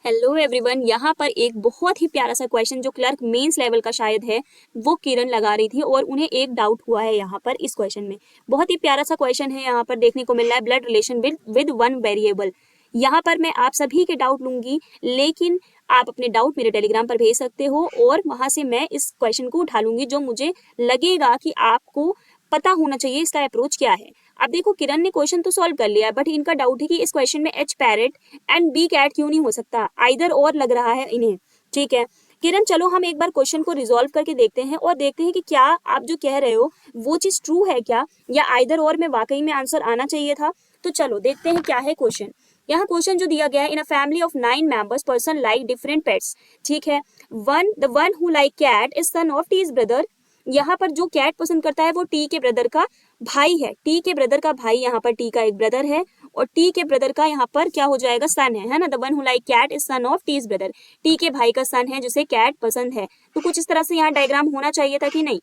Hello everyone, यहाँ पर एक बहुत ही प्यारा सा क्वेश्चन जो क्लर्क मेंस लेवल का शायद है वो किरण लगा रही थी और उन्हें एक डाउट हुआ है यहाँ पर इस क्वेश्चन में। बहुत ही प्यारा सा क्वेश्चन है, यहाँ पर देखने को मिल रहा है blood relation with one variable. यहाँ पर मैं आप सभी के डाउट लूंगी, लेकिन आप अपने डाउट मेरे टेलीग्राम पर भेज सकते हो और वहां से मैं इस क्वेश्चन को उठा लूंगी जो मुझे लगेगा कि आपको पता होना चाहिए इसका अप्रोच क्या है। अब देखो, किरण ने क्वेश्चन तो सॉल्व कर लिया, बट इनका डाउट है कि इस क्वेश्चन में H parrot and B cat क्यों नहीं हो सकता, आइदर और लग रहा है इन्हें। ठीक है किरण, चलो हम एक बार क्वेश्चन को रिजॉल्व करके देखते हैं और देखते हैं कि क्या आप जो कह रहे हो वो चीज ट्रू है क्या, या आइदर और में वाकई में आंसर आना चाहिए था। तो चलो देखते हैं क्या है क्वेश्चन। यहाँ क्वेश्चन जो दिया गया है, in a family of 9 members person like different pets. ठीक है, the one who like cat is son of T's brother. यहाँ पर जो कैट पसंद करता है वो टी के ब्रदर का भाई है। टी के ब्रदर का भाई, यहाँ पर टी का एक ब्रदर है और टी के ब्रदर का यहाँ पर क्या हो जाएगा, सन है ना। The one who like cat is son of T's brother, T के भाई का सन है जिसे कैट पसंद है। तो कुछ इस तरह से यहाँ डायग्राम होना चाहिए था कि नहीं।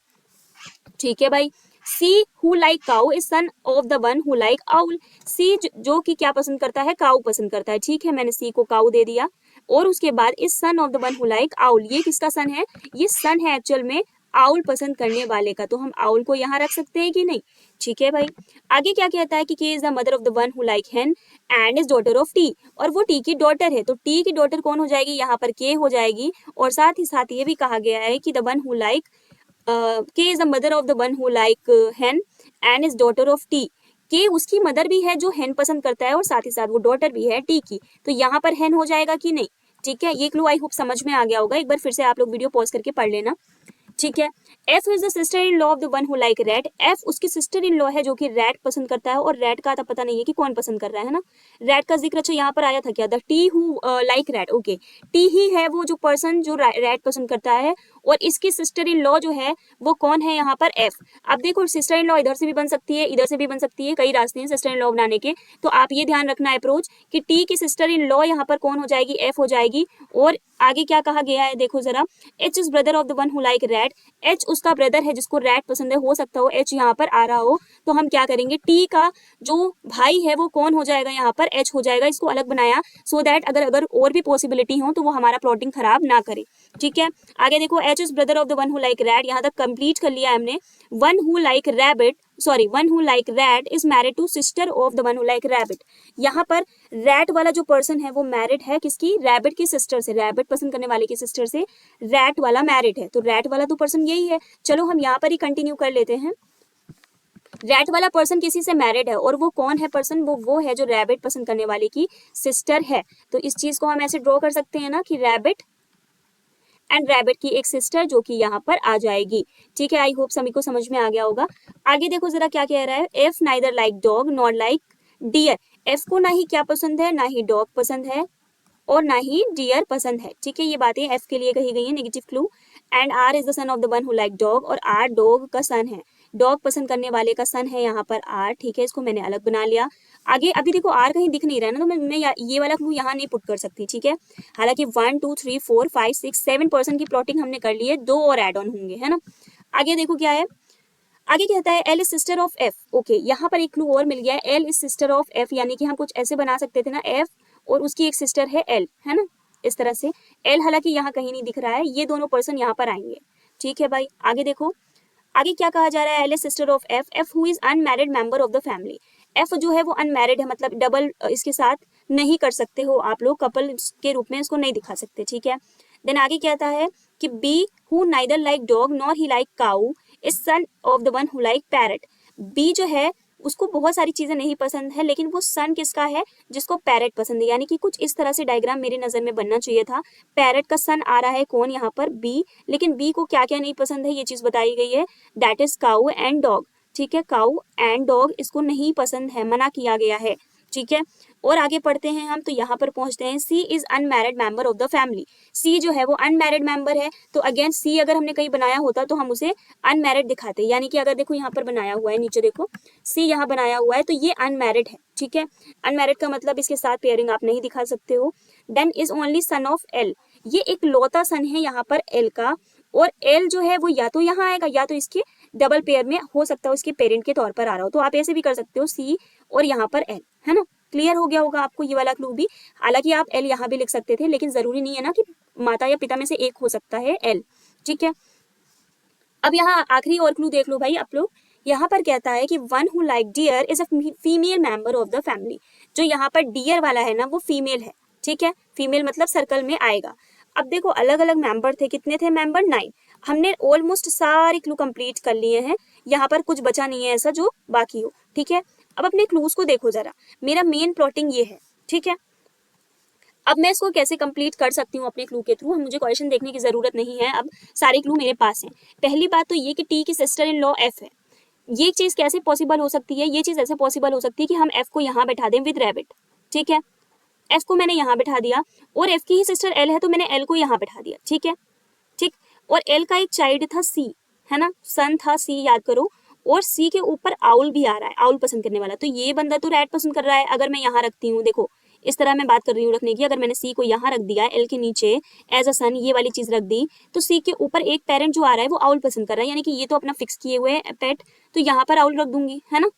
ठीक है भाई, C who like cow is son of the one who like owl. C जो कि क्या पसंद करता है, काउ पसंद करता है। ठीक है, मैंने सी को काउ दे दिया और उसके बाद इस सन of the one who like owl, ये किसका सन है, ये सन है एक्चुअल में आउल पसंद करने वाले का। तो हम आउल को यहाँ रख सकते हैं कि नहीं। ठीक है भाई, आगे क्या कहता है कि K is the mother of the one who like hen and is daughter of T, और वो टी की डॉटर है। तो टी की डॉटर कौन हो जाएगी, यहाँ पर के हो जाएगी। और साथ ही साथ ये भी कहा गया है कि the one who like K is the mother of the one who like hen and is daughter of T. K उसकी मदर भी है जो हेन पसंद करता है और साथ ही साथ वो डॉटर भी है टी की। तो यहाँ पर हेन हो जाएगा कि नहीं। ठीक है, ये क्लू आई होप समझ में आ गया होगा। एक बार फिर से आप लोग वीडियो पॉज करके पढ़ लेना। ठीक है, F is the sister in law of the one who like red. F उसकी सिस्टर इन लॉ है जो कि रेड पसंद करता है, और रेड का तो पता नहीं है कि कौन पसंद कर रहा है ना। रेड का जिक्र अच्छा यहाँ पर आया था क्या, the T who like red. Okay, T ही है वो जो पर्सन जो रेड पसंद करता है, और इसकी सिस्टर इन लॉ जो है वो कौन है यहाँ पर, एफ। अब देखो, सिस्टर इन लॉ इधर से भी बन सकती है, इधर से भी बन सकती है, कई रास्ते हैं सिस्टर इन लॉ बनाने के। तो आप ये ध्यान रखना अप्रोच कि टी की सिस्टर इन लॉ यहाँ पर कौन हो जाएगी, एफ हो जाएगी। और आगे क्या कहा गया है देखो जरा, H is brother of the one who like red. H उसका ब्रदर है जिसको रेड पसंद है, हो सकता हो एच यहाँ पर आ रहा हो। तो हम क्या करेंगे, टी का जो भाई है वो कौन हो जाएगा, यहाँ पर एच हो जाएगा। इसको अलग बनाया सो दैट अगर और भी पॉसिबिलिटी हो तो वो हमारा प्लॉटिंग खराब ना करे। ठीक है, आगे देखो, H is brother of the one who like red, यहाँ तक कंप्लीट कर लिया हमने। One who like rabbit, sorry one who like red is married to sister of the one who like rabbit. यहाँ पर रैट वाला जो पर्सन है वो मैरिड है किसकी, रैबिट की सिस्टर से, रैबिट पसंद करने वाले की सिस्टर से रैट वाला मैरिड है। तो रैट वाला तो पर्सन यही है। चलो हम यहाँ पर ही कंटिन्यू कर लेते हैं। रैट वाला पर्सन किसी से मैरिड है, और वो कौन है पर्सन, वो है जो रैबिट पसंद करने वाले की सिस्टर है। तो इस चीज को हम ऐसे ड्रॉ कर सकते हैं ना कि रैबिट एंड रैबिट की एक सिस्टर जो कि यहाँ पर आ जाएगी। ठीक है, आई होप सभी को समझ में आ गया होगा। आगे देखो जरा क्या कह रहा है, F neither like dog not like deer. F को ना ही क्या पसंद है, ना ही डॉग पसंद है और ना ही डियर पसंद है। ठीक है, ये बातें एफ के लिए कही गई है, negative clue. And R is the son of the one who like dog, और आर डॉग का सन है, डॉग पसंद करने वाले का सन है यहाँ पर आर। ठीक है, इसको मैंने अलग बना लिया। आगे अभी देखो आर कहीं दिख नहीं रहा है ना, तो मैं ये वाला क्लू यहाँ नहीं पुट कर सकती। ठीक है, हालांकि 1 2 3 4 5 6 7% की प्लॉटिंग हमने कर ली है, 2 और एड ऑन होंगे, है ना। आगे देखो क्या है, आगे कहता है L is sister of F. Okay, यहाँ पर एक क्लू और मिल गया है, L is sister of F, यानी कि हम कुछ ऐसे बना सकते थे ना, एफ और उसकी एक सिस्टर है एल, है ना, इस तरह से। एल हालांकि यहाँ कहीं नहीं दिख रहा है, ये दोनों पर्सन यहाँ पर आएंगे। ठीक है भाई, आगे देखो, आगे क्या कहा जा रहा है, L is sister of F, F who is unmarried member of the family. F जो है वो अनमैरिड है, मतलब डबल इसके साथ नहीं कर सकते हो आप लोग, कपल के रूप में इसको नहीं दिखा सकते। ठीक है, देन आगे कहता है कि B who neither like dog nor he like cow is son of the one who like parrot. B जो है उसको बहुत सारी चीजें नहीं पसंद है, लेकिन वो सन किसका है, जिसको पैरट पसंद है। यानी कि कुछ इस तरह से डायग्राम मेरी नजर में बनना चाहिए था। पैरट का सन आ रहा है कौन, यहाँ पर बी, लेकिन बी को क्या क्या नहीं पसंद है ये चीज बताई गई है, that is cow and dog. ठीक है, काऊ एंड डॉग इसको नहीं पसंद है, मना किया गया है। ठीक है, और आगे पढ़ते हैं हम, तो यहाँ पर पहुंचते हैं, C is unmarried member of the family. C जो है वो अनमैरिड मेंबर है, तो अगेन सी अगर हमने कहीं बनाया होता तो हम उसे अनमैरिड दिखाते, यानी कि अगर देखो यहाँ पर बनाया हुआ है, नीचे देखो सी यहाँ बनाया हुआ है, तो ये अनमैरिड है। ठीक है, अनमैरिड का मतलब इसके साथ पेयरिंग आप नहीं दिखा सकते हो। Then is only son of L, ये एक लौता सन है यहाँ पर एल का, और एल जो है वो या तो यहाँ आएगा या तो इसके डबल पेयर में हो सकता है, इसके पेरेंट के तौर पर आ रहा हो। तो आप ऐसे भी कर सकते हो, सी और यहाँ पर एल, है ना। क्लियर हो गया होगा आपको ये वाला क्लू भी। हालांकि आप एल यहाँ भी लिख सकते थे, लेकिन जरूरी नहीं है ना कि माता या पिता में से एक हो सकता है एल, ठीक है। अब यहाँ आखिरी और क्लू देख लो भाई आप लोग। यहाँ पर कहता है कि one who like deer is a female member of the family. जो यहाँ पर डियर वाला है ना वो फीमेल है, ठीक है, फीमेल मतलब सर्कल में आएगा। अब देखो अलग अलग मेंबर थे, कितने थे मेंबर, 9। हमने ऑलमोस्ट सारे क्लू कंप्लीट कर लिए हैं, यहाँ पर कुछ बचा नहीं है ऐसा जो बाकी हो, ठीक है। अब अपने क्लूज को देखो जरा, मेरा मेन प्लॉटिंग ये है, ठीक है। अब मैं इसको कैसे कंप्लीट कर सकती हूँ अपने क्लू के थ्रू, मुझे क्वेश्चन देखने की जरूरत नहीं है, अब सारे क्लू मेरे पास हैं। पहली बात तो ये कि टी की सिस्टर इन लॉ एफ है। ये चीज कैसे पॉसिबल हो सकती है, ये चीज ऐसे पॉसिबल हो सकती है कि हम एफ को यहाँ बैठा दें विद रैबिट, ठीक है। एफ को मैंने यहाँ बैठा दिया और एफ की ही सिस्टर एल है तो मैंने एल को यहाँ बैठा दिया, ठीक है, ठीक। और एल का एक चाइल्ड था सी, है ना, सन था सी, याद करो। और सी के ऊपर आउल भी आ रहा है, आउल पसंद करने वाला, तो ये बंदा तो रैट पसंद कर रहा है। अगर मैं यहाँ रखती हूँ, देखो इस तरह मैं बात कर रही हूँ रखने की, अगर मैंने सी को यहाँ रख दिया एल के नीचे एज अ सन, ये वाली चीज रख दी, तो सी के ऊपर एक पेरेंट जो आ रहा है वो आउल पसंद कर रहा है, यानी कि ये तो अपना फिक्स किए हुए पेट, तो यहाँ पर आउल रख दूंगी, है ना,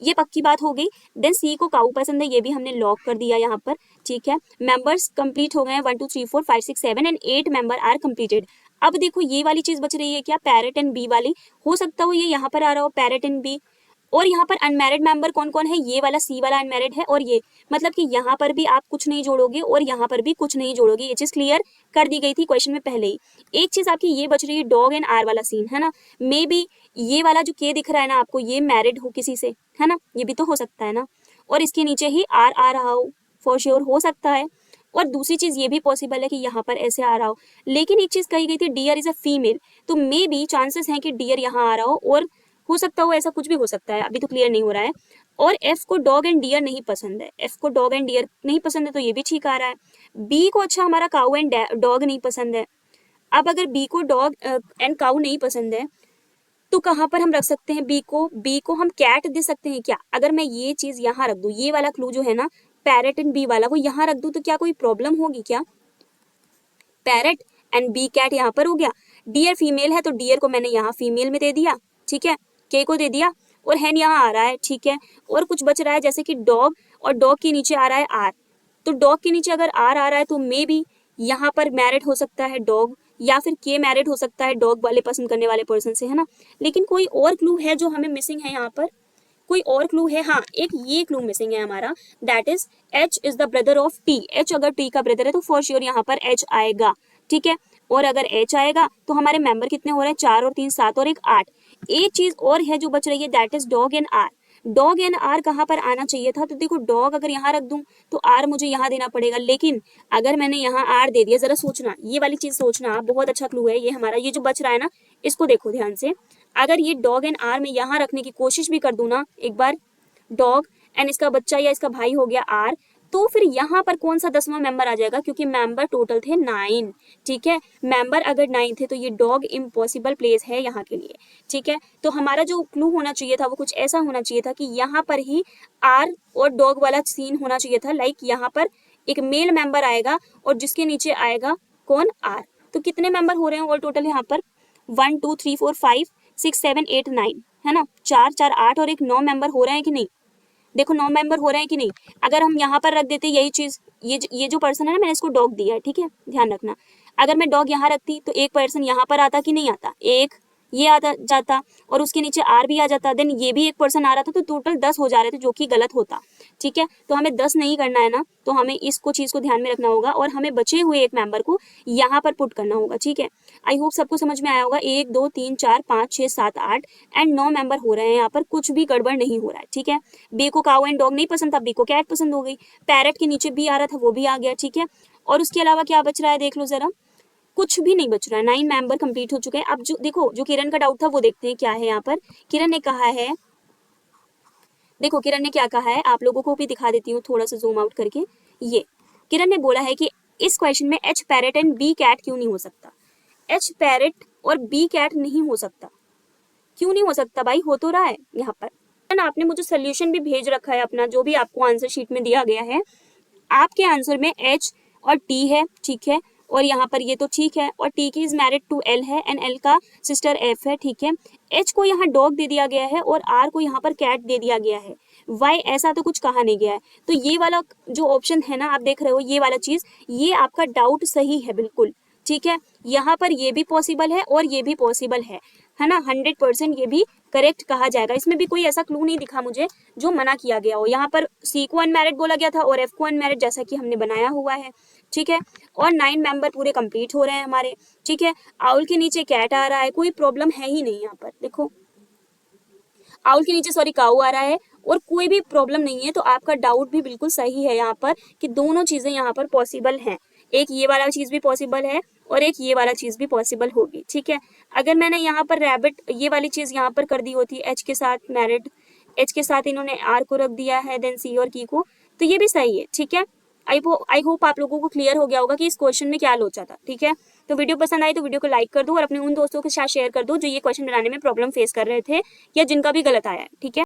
ये पक्की बात हो गई। देन सी को काऊ पसंद है, ये भी हमने लॉक कर दिया यहाँ पर, ठीक है। मेंबर्स कंप्लीट हो गए हैं, 1 2 3 4 5 6 7 एंड 8 मेंबर आर कंप्लीटेड। अब देखो ये वाली चीज बच रही है क्या, पैरेट एंड बी वाली, हो सकता हो ये यहाँ पर आ रहा हो पैरेट एंड बी। और यहाँ पर अनमैरिड मेंबर कौन कौन है, ये वाला सी वाला अनमैरिड है, और ये मतलब कि यहाँ पर भी आप कुछ नहीं जोड़ोगे और यहाँ पर भी कुछ नहीं जोड़ोगे, ये चीज क्लियर कर दी गई थी क्वेश्चन में पहले ही। एक चीज आपकी ये बच रही है डॉग एंड आर वाला सीन, है ना, मे बी ये वाला जो के दिख रहा है ना आपको, ये मैरिड हो किसी से, है ना, ये भी तो हो सकता है ना, और इसके नीचे ही आर आ रहा हो, फॉर श्योर हो सकता है। और दूसरी चीज ये भी पॉसिबल है कि यहाँ पर ऐसे आ रहा हो, लेकिन एक चीज कही गई थी डियर इज अ फीमेल, तो मे बी चांसेस हैं कि डियर यहाँ आ रहा हो, और हो सकता हो ऐसा कुछ भी हो सकता है, अभी तो क्लियर नहीं हो रहा है। और एफ को डॉग एंड डियर नहीं पसंद है, एफ को डॉग एंड डियर नहीं पसंद है, तो ये भी ठीक आ रहा है। बी को अच्छा हमारा काऊ एंड डॉग नहीं पसंद है। अब अगर बी को डॉग एंड काऊ नहीं पसंद है तो कहाँ पर हम रख सकते हैं बी को हम कैट दे सकते हैं क्या, अगर मैं ये चीज यहाँ रख दूं, ये वाला क्लू जो है ना पैरेट एंड बी वाला वो यहाँ रख दूं, तो क्या कोई प्रॉब्लम होगी क्या, पैरेट एंड बी कैट यहाँ पर हो गया। डियर फीमेल है तो डियर को मैंने यहाँ फीमेल में दे दिया, ठीक है, के को दे दिया, और हैन यहाँ आ रहा है, ठीक है। और कुछ बच रहा है जैसे कि डॉग, और डॉग के नीचे आ रहा है आर, तो डॉग के नीचे अगर आर आ रहा है तो मे बी यहाँ पर मैरिड हो सकता है डॉग, या फिर के मैरिड हो सकता है डॉग वाले पसंद करने वाले पर्सन से, है ना। लेकिन कोई और क्लू है जो हमें मिसिंग है यहाँ पर, कोई और क्लू है, हाँ एक ये क्लू मिसिंग है हमारा, that is H is the brother of T. H अगर टी का ब्रदर है तो फॉर श्योर यहाँ पर एच आएगा, ठीक है। और अगर एच आएगा तो हमारे मेंबर कितने हो रहे हैं, 4 और 3 7 और 1 8। एक चीज और है जो बच रही है, that is dog and R. Dog and R कहाँ पर आना चाहिए था, तो देखो डॉग अगर यहाँ रख दूं तो आर मुझे यहाँ देना पड़ेगा, लेकिन अगर मैंने यहाँ आर दे दिया, जरा सोचना ये वाली चीज सोचना, बहुत अच्छा क्लू है ये हमारा, ये जो बच रहा है ना इसको देखो ध्यान से। अगर ये डॉग एंड आर में यहाँ रखने की कोशिश भी कर दूं ना एक बार, डॉग एंड इसका बच्चा या इसका भाई हो गया आर, तो फिर यहाँ पर कौन सा 10वां मेंबर आ जाएगा, क्योंकि मेंबर टोटल थे 9, ठीक है। मेंबर अगर 9 थे तो ये डॉग इम्पॉसिबल प्लेस है यहाँ के लिए, ठीक है। तो हमारा जो क्लू होना चाहिए था वो कुछ ऐसा होना चाहिए था कि यहाँ पर ही आर और डॉग वाला सीन होना चाहिए था, लाइक यहाँ पर एक मेल मेंबर आएगा और जिसके नीचे आएगा कौन, आर। तो कितने मेंबर हो रहे हैं ऑल टोटल यहाँ पर, 1 2 3 4 5 6 7 8 9, है ना, 4 4 8 और एक 9 मेंबर हो रहे हैं कि नहीं, देखो 9 मेंबर हो रहे हैं कि नहीं। अगर हम यहाँ पर रख देते यही चीज, ये जो पर्सन है ना, मैंने इसको डॉग दिया है, ठीक है, ध्यान रखना। अगर मैं डॉग यहाँ रखती तो एक पर्सन यहाँ पर आता कि नहीं आता, एक ये आता जाता और उसके नीचे आर भी आ जाता, देन ये भी एक पर्सन आ रहा था, तो टोटल 10 हो जा रहे थे जो कि गलत होता, ठीक है। तो हमें 10 नहीं करना है ना, तो हमें इसको चीज को ध्यान में रखना होगा और हमें बचे हुए एक मेंबर को यहाँ पर पुट करना होगा, ठीक है। आई होप सबको समझ में आया होगा। 1 2 3 4 5 6 7 8 एंड 9 मेंबर हो रहे हैं यहाँ पर, कुछ भी गड़बड़ नहीं हो रहा है, ठीक है। बी को काऊ एंड डॉग नहीं पसंद था, बी को कैट पसंद हो गई, पैरेट के नीचे भी आ रहा था वो भी आ गया, ठीक है। और उसके अलावा क्या बच रहा है देख लो जरा, कुछ भी नहीं बच रहा है, 9 मेंबर कंप्लीट हो चुके हैं। अब जो देखो जो किरण का डाउट था वो देखते हैं क्या है यहाँ पर। किरण ने कहा है, देखो किरण ने क्या कहा है, आप लोगों को भी दिखा देती हूँ थोड़ा सा जूम आउट करके। ये किरण ने बोला है कि इस क्वेश्चन में H parrot and B cat क्यों नहीं हो सकता, एच पैरेट और बी कैट नहीं हो सकता, क्यों नहीं हो सकता भाई, हो तो रहा है यहाँ पर। आपने मुझे सोल्यूशन भी भेज रखा है अपना, जो भी आपको आंसर शीट में दिया गया है, आपके आंसर में एच और टी है, ठीक है, और यहाँ पर ये तो ठीक है, और टी की इज मैरिड टू एल है एंड एल का सिस्टर एफ है, ठीक है। एच को यहाँ डॉग दे दिया गया है और आर को यहाँ पर कैट दे दिया गया है। वाई ऐसा तो कुछ कहा नहीं गया है, तो ये वाला जो ऑप्शन है ना, आप देख रहे हो ये वाला चीज, ये आपका डाउट सही है बिल्कुल, ठीक है। यहाँ पर ये भी पॉसिबल है और ये भी पॉसिबल है ना, 100% ये भी करेक्ट कहा जाएगा। इसमें भी कोई ऐसा क्लू नहीं दिखा मुझे जो मना किया गया हो। यहाँ पर सी को अनमैरिड बोला गया था और एफ को अनमैरिड, जैसा कि हमने बनाया हुआ है, ठीक है। और 9 मेंबर पूरे कंप्लीट हो रहे हैं हमारे, ठीक है। आउल के नीचे कैट आ रहा है, कोई प्रॉब्लम है ही नहीं यहाँ पर, देखो आउल के नीचे सॉरी काऊ आ रहा है और कोई भी प्रॉब्लम नहीं है। तो आपका डाउट भी बिल्कुल सही है यहाँ पर कि दोनों चीजें यहाँ पर पॉसिबल हैं, एक ये वाला चीज भी पॉसिबल है और एक ये वाला चीज भी पॉसिबल होगी, ठीक है। अगर मैंने यहाँ पर रैबिट ये वाली चीज यहाँ पर कर दी होती एच के साथ मैरिड, एच के साथ इन्होंने आर को रख दिया है, देन सी और की को, तो ये भी सही है, ठीक है। आई होप आप लोगों को क्लियर हो गया होगा कि इस क्वेश्चन में क्या लोचा था, ठीक है। तो वीडियो पसंद आई तो वीडियो को लाइक कर दो और अपने उन दोस्तों के साथ शेयर कर दो जो ये क्वेश्चन बनाने में प्रॉब्लम फेस कर रहे थे या जिनका भी गलत आया है, ठीक है।